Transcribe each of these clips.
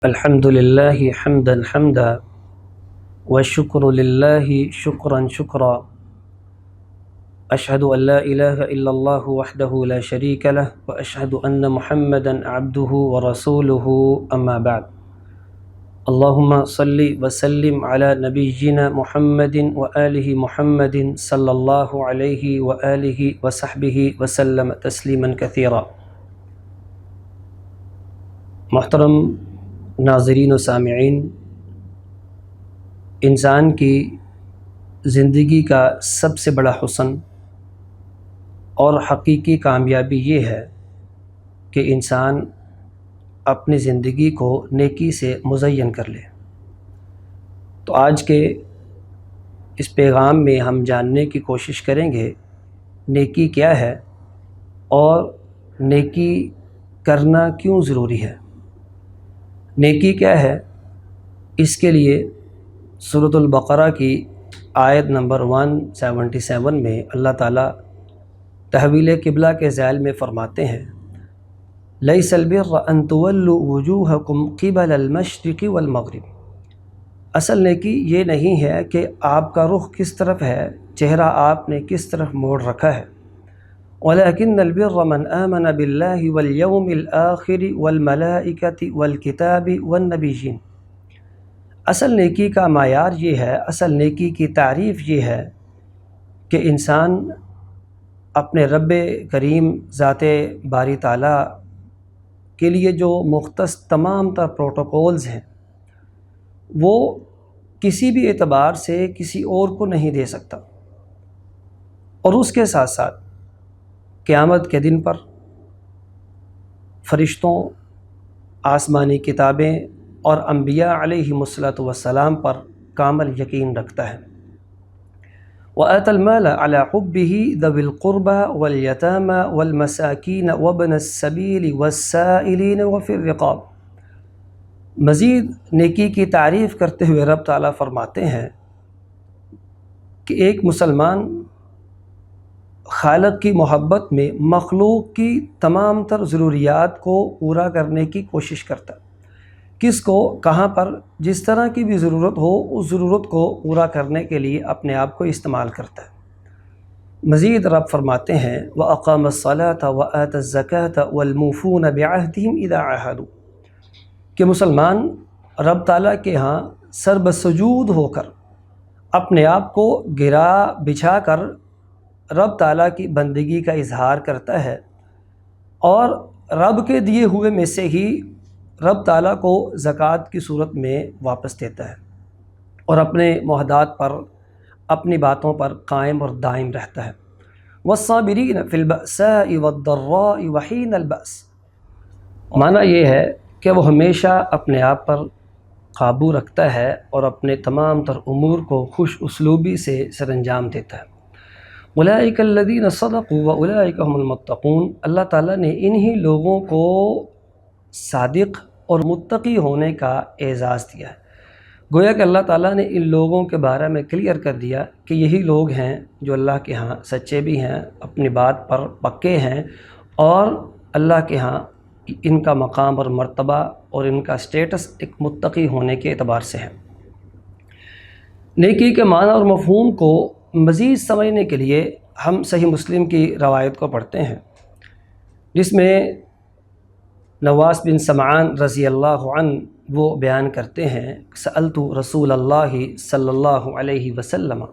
الحمد لله حمدا حمدا والشكر لله شكرا شكرا أشهد أن لا إله إلا الله وحده لا شريك له وأشهد أن محمدا عبده ورسوله أما بعد اللهم صل وسلم على نبينا محمد وآله محمد صلى الله عليه وآله وصحبه وسلم تسليما كثيرا۔ محترم ناظرین و سامعین، انسان کی زندگی کا سب سے بڑا حسن اور حقیقی کامیابی یہ ہے کہ انسان اپنی زندگی کو نیکی سے مزین کر لے۔ تو آج کے اس پیغام میں ہم جاننے کی کوشش کریں گے نیکی کیا ہے اور نیکی کرنا کیوں ضروری ہے۔ نیکی کیا ہے، اس کے لیے سورۃ البقرہ کی آیت نمبر 177 میں اللہ تعالیٰ تحویل قبلہ کے ذیل میں فرماتے ہیں لیس البر ان تولوا وجوہکم قبل المشرق والمغرب۔ اصل نیکی یہ نہیں ہے کہ آپ کا رخ کس طرف ہے، چہرہ آپ نے کس طرف موڑ رکھا ہے، وَلَكِنَّ الْبِرَّ مَنْ آمَنَ بِاللَّهِ وَالْيَوْمِ الْآخِرِ وَالْمَلَائِكَةِ وَالْكِتَابِ وَالنَّبِيِّينَ۔ اصل نیکی کا معیار یہ ہے، اصل نیکی کی تعریف یہ ہے کہ انسان اپنے رب کریم ذات باری تعالیٰ کے لیے جو مختص تمام تر پروٹوکولز ہیں وہ کسی بھی اعتبار سے کسی اور کو نہیں دے سکتا، اور اس کے ساتھ ساتھ قیامت کے دن پر فرشتوں، آسمانی کتابیں اور انبیاء علیہم السلام پر کامل یقین رکھتا ہے۔ وَآتَى الْمَالَ عَلَى حُبِّهِ ذَوِي الْقُرْبَى وَالْيَتَامَى وَالْمَسَاكِينَ وَابْنَ السَّبِيلِ وَالسَّائِلِينَ وَفِي الرِّقَابِ۔ مزید نیکی کی تعریف کرتے ہوئے رب تعالیٰ فرماتے ہیں کہ ایک مسلمان خالق کی محبت میں مخلوق کی تمام تر ضروریات کو پورا کرنے کی کوشش کرتا ہے، کس کو، کہاں پر، جس طرح کی بھی ضرورت ہو اس ضرورت کو پورا کرنے کے لیے اپنے آپ کو استعمال کرتا ہے۔ مزید رب فرماتے ہیں وَأَقَامَ الصَّلَاةَ وَآتَى الزَّكَاةَ وَالْمُوفُونَ بِعَهْدِهِمْ إِذَا عَاهَدُوا، کہ مسلمان رب تعالیٰ کے ہاں سر بسجود ہو کر اپنے آپ کو گرا بچھا کر رب تعالیٰ کی بندگی کا اظہار کرتا ہے، اور رب کے دیے ہوئے میں سے ہی رب تعالیٰ کو زکوٰۃ کی صورت میں واپس دیتا ہے، اور اپنے معاہدات پر، اپنی باتوں پر قائم اور دائم رہتا ہے۔ وَالصَّابِرِينَ فِي الْبَأْسَاءِ وَالضَّرَّاءِ وَحِينَ الْبَأْسِ، معنی یہ ہے کہ وہ ہمیشہ اپنے آپ پر قابو رکھتا ہے اور اپنے تمام تر امور کو خوش اسلوبی سے سر انجام دیتا ہے۔ أُولَٰئِكَ الَّذِينَ صَدَقُوا وَأُولَٰئِكَ هُمُ الْمُتَّقُونَ۔ اللہ تعالیٰ نے انہی لوگوں کو صادق اور متقی ہونے کا اعزاز دیا ہے۔ گویا کہ اللہ تعالیٰ نے ان لوگوں کے بارے میں کلیئر کر دیا کہ یہی لوگ ہیں جو اللہ کے ہاں سچے بھی ہیں، اپنی بات پر پکے ہیں، اور اللہ کے ہاں ان کا مقام اور مرتبہ اور ان کا سٹیٹس ایک متقی ہونے کے اعتبار سے ہے۔ نیکی کے معنی اور مفہوم کو مزید سمجھنے کے لیے ہم صحیح مسلم کی روایت کو پڑھتے ہیں، جس میں نواس بن سمعان رضی اللہ عنہ وہ بیان کرتے ہیں سألت رسول اللہ صلی اللہ علیہ وسلم،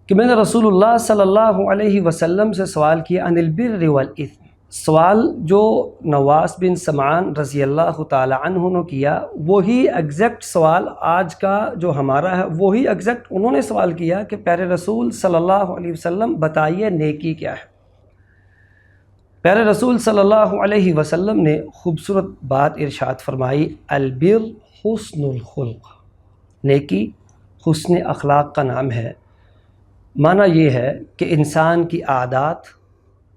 کہ میں نے رسول اللہ صلی اللہ علیہ وسلم سے سوال کیا عن البر والاثم۔ سوال جو نواس بن سمعان رضی اللہ تعالی عنہ نے کیا وہی ایگزیکٹ سوال آج کا جو ہمارا ہے، وہی ایگزیکٹ انہوں نے سوال کیا کہ پیارے رسول صلی اللہ علیہ وسلم بتائیے نیکی کیا ہے۔ پیارے رسول صلی اللہ علیہ وسلم نے خوبصورت بات ارشاد فرمائی البر حسن الخلق، نیکی حسن اخلاق کا نام ہے۔ معنی یہ ہے کہ انسان کی عادات،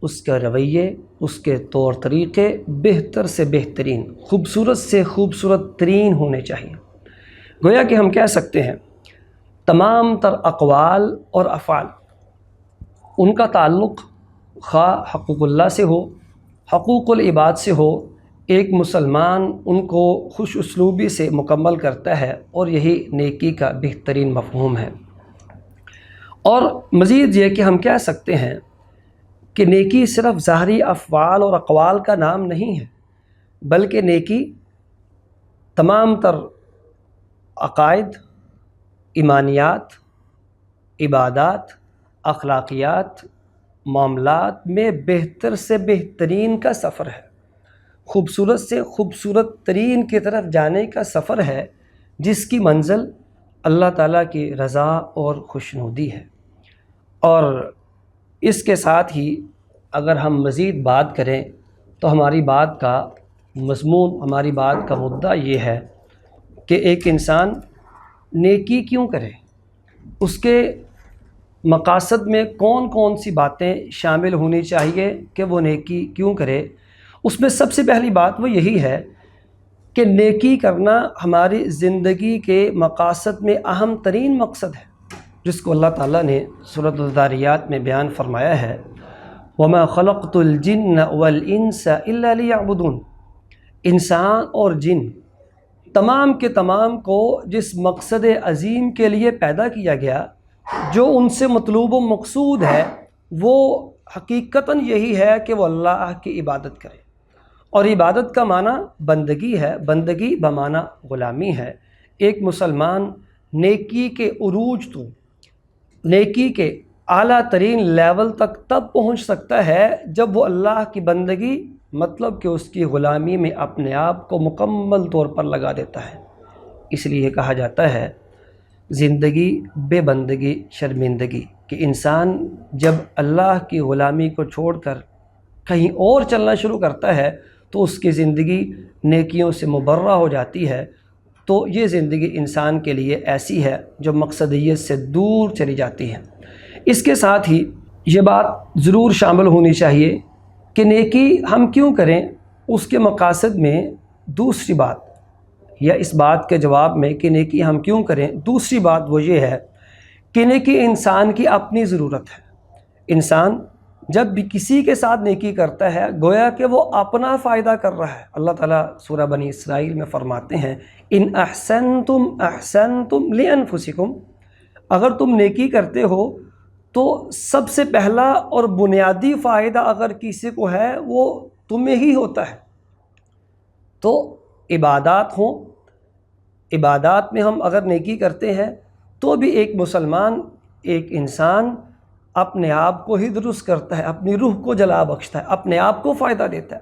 اس کے رویے، اس کے طور طریقے بہتر سے بہترین، خوبصورت سے خوبصورت ترین ہونے چاہیے۔ گویا کہ ہم کہہ سکتے ہیں تمام تر اقوال اور افعال ان کا تعلق خواہ حقوق اللہ سے ہو، حقوق العباد سے ہو، ایک مسلمان ان کو خوش اسلوبی سے مکمل کرتا ہے، اور یہی نیکی کا بہترین مفہوم ہے۔ اور مزید یہ کہ ہم کہہ سکتے ہیں کہ نیکی صرف ظاہری افعال اور اقوال کا نام نہیں ہے، بلکہ نیکی تمام تر عقائد، ایمانیات، عبادات، اخلاقیات، معاملات میں بہتر سے بہترین کا سفر ہے، خوبصورت سے خوبصورت ترین کی طرف جانے کا سفر ہے، جس کی منزل اللہ تعالیٰ کی رضا اور خوشنودی ہے۔ اور اس کے ساتھ ہی اگر ہم مزید بات کریں تو ہماری بات کا مضمون، ہماری بات کا مدعا یہ ہے کہ ایک انسان نیکی کیوں کرے، اس کے مقاصد میں کون کون سی باتیں شامل ہونی چاہیے کہ وہ نیکی کیوں کرے۔ اس میں سب سے پہلی بات وہ یہی ہے کہ نیکی کرنا ہماری زندگی کے مقاصد میں اہم ترین مقصد ہے، جس کو اللہ تعالیٰ نے سورۃ الذاریات میں بیان فرمایا ہے، وَمَا خَلَقْتُ الْجِنَّ وَالْإِنسَ إِلَّا لِيَعْبُدُونَ۔ انسان اور جن تمام کے تمام کو جس مقصد عظیم کے لیے پیدا کیا گیا، جو ان سے مطلوب و مقصود ہے، وہ حقیقتاً یہی ہے کہ وہ اللہ کی عبادت کرے۔ اور عبادت کا معنی بندگی ہے، بندگی بمعنی غلامی ہے۔ ایک مسلمان نیکی کے عروج تو، نیکی کے اعلیٰ ترین لیول تک تب پہنچ سکتا ہے جب وہ اللہ کی بندگی، مطلب کہ اس کی غلامی میں اپنے آپ کو مکمل طور پر لگا دیتا ہے۔ اس لیے کہا جاتا ہے زندگی بے بندگی شرمندگی، کہ انسان جب اللہ کی غلامی کو چھوڑ کر کہیں اور چلنا شروع کرتا ہے تو اس کی زندگی نیکیوں سے مبرہ ہو جاتی ہے۔ تو یہ زندگی انسان کے لیے ایسی ہے جو مقصدیت سے دور چلی جاتی ہے۔ اس کے ساتھ ہی یہ بات ضرور شامل ہونی چاہیے کہ نیکی ہم کیوں کریں، اس کے مقاصد میں دوسری بات، یا اس بات کے جواب میں کہ نیکی ہم کیوں کریں، دوسری بات وہ یہ ہے کہ نیکی انسان کی اپنی ضرورت ہے۔ انسان جب بھی کسی کے ساتھ نیکی کرتا ہے گویا کہ وہ اپنا فائدہ کر رہا ہے۔ اللہ تعالیٰ سورہ بنی اسرائیل میں فرماتے ہیں ان احسنتم احسنتم لانفسکم، اگر تم نیکی کرتے ہو تو سب سے پہلا اور بنیادی فائدہ اگر کسی کو ہے وہ تمہیں ہی ہوتا ہے۔ تو عبادات ہوں، عبادات میں ہم اگر نیکی کرتے ہیں تو بھی ایک مسلمان، ایک انسان اپنے آپ کو ہی درست کرتا ہے، اپنی روح کو جلا بخشتا ہے، اپنے آپ کو فائدہ دیتا ہے۔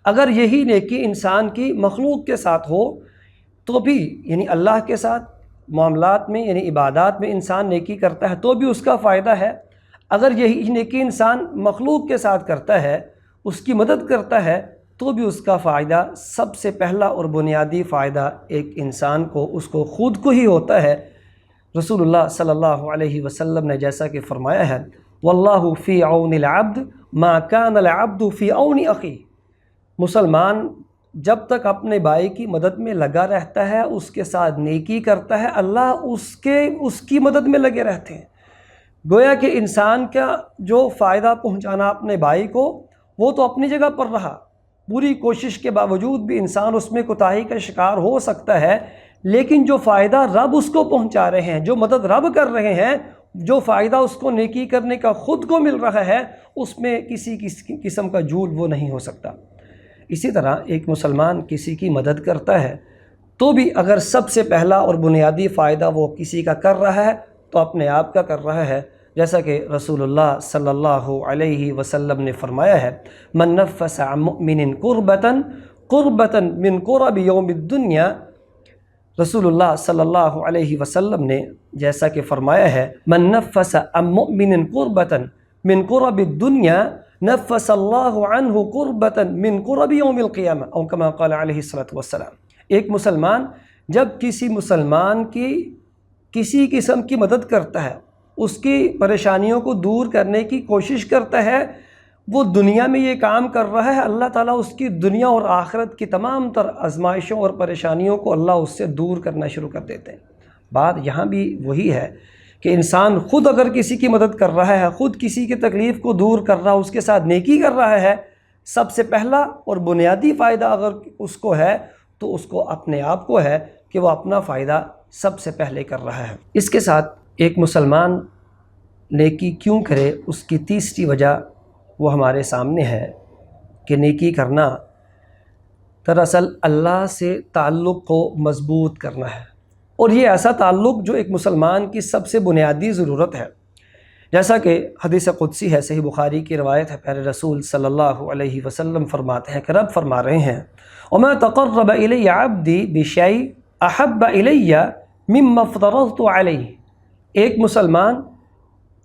اگر یہی نیکی انسان کی مخلوق کے ساتھ ہو تو بھی، یعنی اللہ کے ساتھ معاملات میں، یعنی عبادات میں انسان نیکی کرتا ہے تو بھی اس کا فائدہ ہے۔ اگر یہی نیکی انسان مخلوق کے ساتھ کرتا ہے، اس کی مدد کرتا ہے، تو بھی اس کا فائدہ، سب سے پہلا اور بنیادی فائدہ ایک انسان کو، اس کو خود کو ہی ہوتا ہے۔ رسول اللہ صلی اللہ علیہ وسلم نے جیسا کہ فرمایا ہے واللہ فی عون العبد ما کان العبد فی عون اخیہ، مسلمان جب تک اپنے بھائی کی مدد میں لگا رہتا ہے، اس کے ساتھ نیکی کرتا ہے، اللہ اس کی مدد میں لگے رہتے ہیں۔ گویا کہ انسان کا جو فائدہ پہنچانا اپنے بھائی کو، وہ تو اپنی جگہ پر رہا، پوری کوشش کے باوجود بھی انسان اس میں کوتاہی کا شکار ہو سکتا ہے، لیکن جو فائدہ رب اس کو پہنچا رہے ہیں، جو مدد رب کر رہے ہیں، جو فائدہ اس کو نیکی کرنے کا خود کو مل رہا ہے، اس میں کسی قسم کا جھوٹ وہ نہیں ہو سکتا۔ اسی طرح ایک مسلمان کسی کی مدد کرتا ہے تو بھی اگر سب سے پہلا اور بنیادی فائدہ وہ کسی کا کر رہا ہے تو اپنے آپ کا کر رہا ہے، جیسا کہ رسول اللہ صلی اللہ علیہ وسلم نے فرمایا ہے من نفس عن مؤمن قربة من قرب یوم الدنیا، رسول اللہ صلی اللہ علیہ وسلم نے جیسا کہ فرمایا ہے من نفس عن مؤمن قربة من قرب الدنیا نفس اللہ عنہ قربة من قرب یوم القیامہ او کما قال علیہ السلام۔ ایک مسلمان جب کسی مسلمان کی کسی قسم کی مدد کرتا ہے، اس کی پریشانیوں کو دور کرنے کی کوشش کرتا ہے، وہ دنیا میں یہ کام کر رہا ہے، اللہ تعالیٰ اس کی دنیا اور آخرت کی تمام تر آزمائشوں اور پریشانیوں کو اللہ اس سے دور کرنا شروع کر دیتے ہیں۔ بات یہاں بھی وہی ہے کہ انسان خود اگر کسی کی مدد کر رہا ہے، خود کسی کی تکلیف کو دور کر رہا ہے، اس کے ساتھ نیکی کر رہا ہے، سب سے پہلا اور بنیادی فائدہ اگر اس کو ہے تو اس کو اپنے آپ کو ہے کہ وہ اپنا فائدہ سب سے پہلے کر رہا ہے۔ اس کے ساتھ ایک مسلمان نیکی کیوں کرے، اس کی تیسری وجہ وہ ہمارے سامنے ہے کہ نیکی کرنا دراصل اللہ سے تعلق کو مضبوط کرنا ہے، اور یہ ایسا تعلق جو ایک مسلمان کی سب سے بنیادی ضرورت ہے۔ جیسا کہ حدیث قدسی ہے، صحیح بخاری کی روایت ہے، پیارے رسول صلی اللہ علیہ وسلم فرماتے ہیں کہ رب فرما رہے ہیں وَمَا تَقَرَّبَ إِلَيَّ عَبْدِي بِشَيْءٍ أَحَبَّ إِلَيَّ مِمَّا افْتَرَضْتُ عَلَيْهِ۔ ایک مسلمان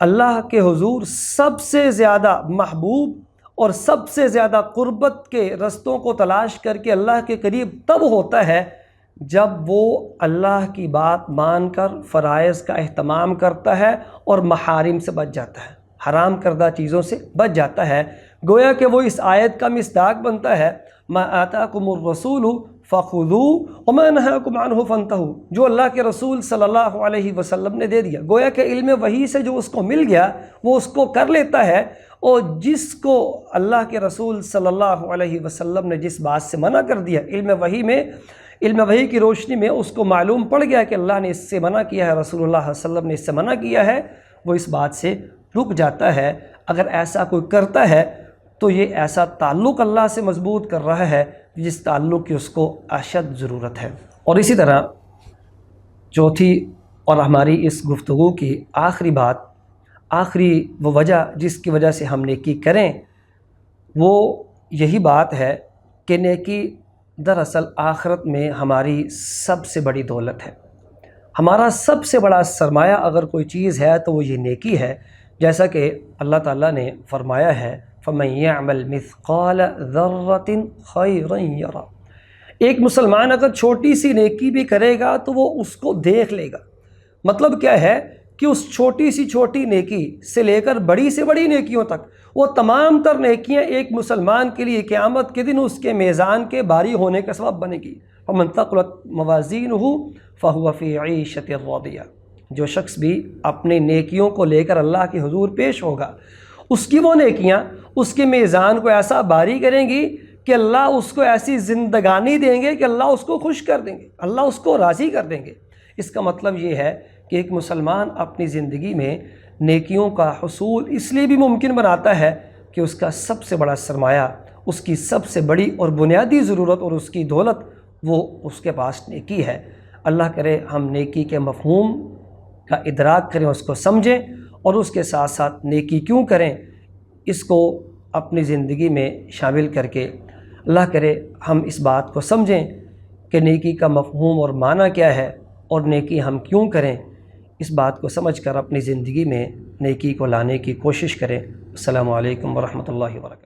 اللہ کے حضور سب سے زیادہ محبوب اور سب سے زیادہ قربت کے رستوں کو تلاش کر کے اللہ کے قریب تب ہوتا ہے جب وہ اللہ کی بات مان کر فرائض کا اہتمام کرتا ہے اور محارم سے بچ جاتا ہے، حرام کردہ چیزوں سے بچ جاتا ہے۔ گویا کہ وہ اس آیت کا مصداق بنتا ہے مَا آتَاكُمُ الرَّسُولُ فَخُذُوهُ وَمَا نَهَاكُمْ عَنْهُ فَانْتَهُوا، جو اللہ کے رسول صلی اللہ علیہ وسلم نے دے دیا۔ گویا کہ علم وحی سے جو اس کو مل گیا وہ اس کو کر لیتا ہے، اور جس کو اللہ کے رسول صلی اللہ علیہ وسلم نے جس بات سے منع کر دیا، علم وحی کی روشنی میں اس کو معلوم پڑ گیا کہ اللہ نے اس سے منع کیا ہے، رسول اللہ صلی اللہ علیہ وسلم نے اس سے منع کیا ہے، وہ اس بات سے رک جاتا ہے۔ اگر ایسا کوئی کرتا ہے تو یہ ایسا تعلق اللہ سے مضبوط کر رہا ہے جس تعلق کی اس کو اشد ضرورت ہے۔ اور اسی طرح چوتھی اور ہماری اس گفتگو کی آخری بات، آخری وہ وجہ جس کی وجہ سے ہم نیکی کریں، وہ یہی بات ہے کہ نیکی دراصل آخرت میں ہماری سب سے بڑی دولت ہے۔ ہمارا سب سے بڑا سرمایہ اگر کوئی چیز ہے تو وہ یہ نیکی ہے، جیسا کہ اللہ تعالیٰ نے فرمایا ہے فَمَن يَعْمَلْ مِثْقَالَ ذَرَّةٍ خَيْرًا يَرَهُ۔ ایک مسلمان اگر چھوٹی سی نیکی بھی کرے گا تو وہ اس کو دیکھ لے گا۔ مطلب کیا ہے کہ اس چھوٹی سی چھوٹی نیکی سے لے کر بڑی سے بڑی نیکیوں تک وہ تمام تر نیکیاں ایک مسلمان کے لیے قیامت کے دن اس کے میزان کے باری ہونے کا سبب بنے گی۔ فَمَن ثَقُلَتْ مَوَازِينُهُ فَهُوَ فِي عِيشَةٍ رَاضِيَةٍ، جو شخص بھی اپنے نیکیوں کو لے کر اللہ کے حضور پیش ہوگا، اس کی وہ نیکیاں اس کے میزان کو ایسا باری کریں گی کہ اللہ اس کو ایسی زندگانی دیں گے کہ اللہ اس کو خوش کر دیں گے، اللہ اس کو راضی کر دیں گے۔ اس کا مطلب یہ ہے کہ ایک مسلمان اپنی زندگی میں نیکیوں کا حصول اس لیے بھی ممکن بناتا ہے کہ اس کا سب سے بڑا سرمایہ، اس کی سب سے بڑی اور بنیادی ضرورت اور اس کی دولت وہ اس کے پاس نیکی ہے۔ اللہ کرے ہم نیکی کے مفہوم کا ادراک کریں، اس کو سمجھیں، اور اس کے ساتھ ساتھ نیکی کیوں کریں اس کو اپنی زندگی میں شامل کر کے اللہ کرے ہم اس بات کو سمجھیں کہ نیکی کا مفہوم اور معنی کیا ہے اور نیکی ہم کیوں کریں۔ اس بات کو سمجھ کر اپنی زندگی میں نیکی کو لانے کی کوشش کریں۔ السلام علیکم ورحمۃ اللہ وبرکاتہ۔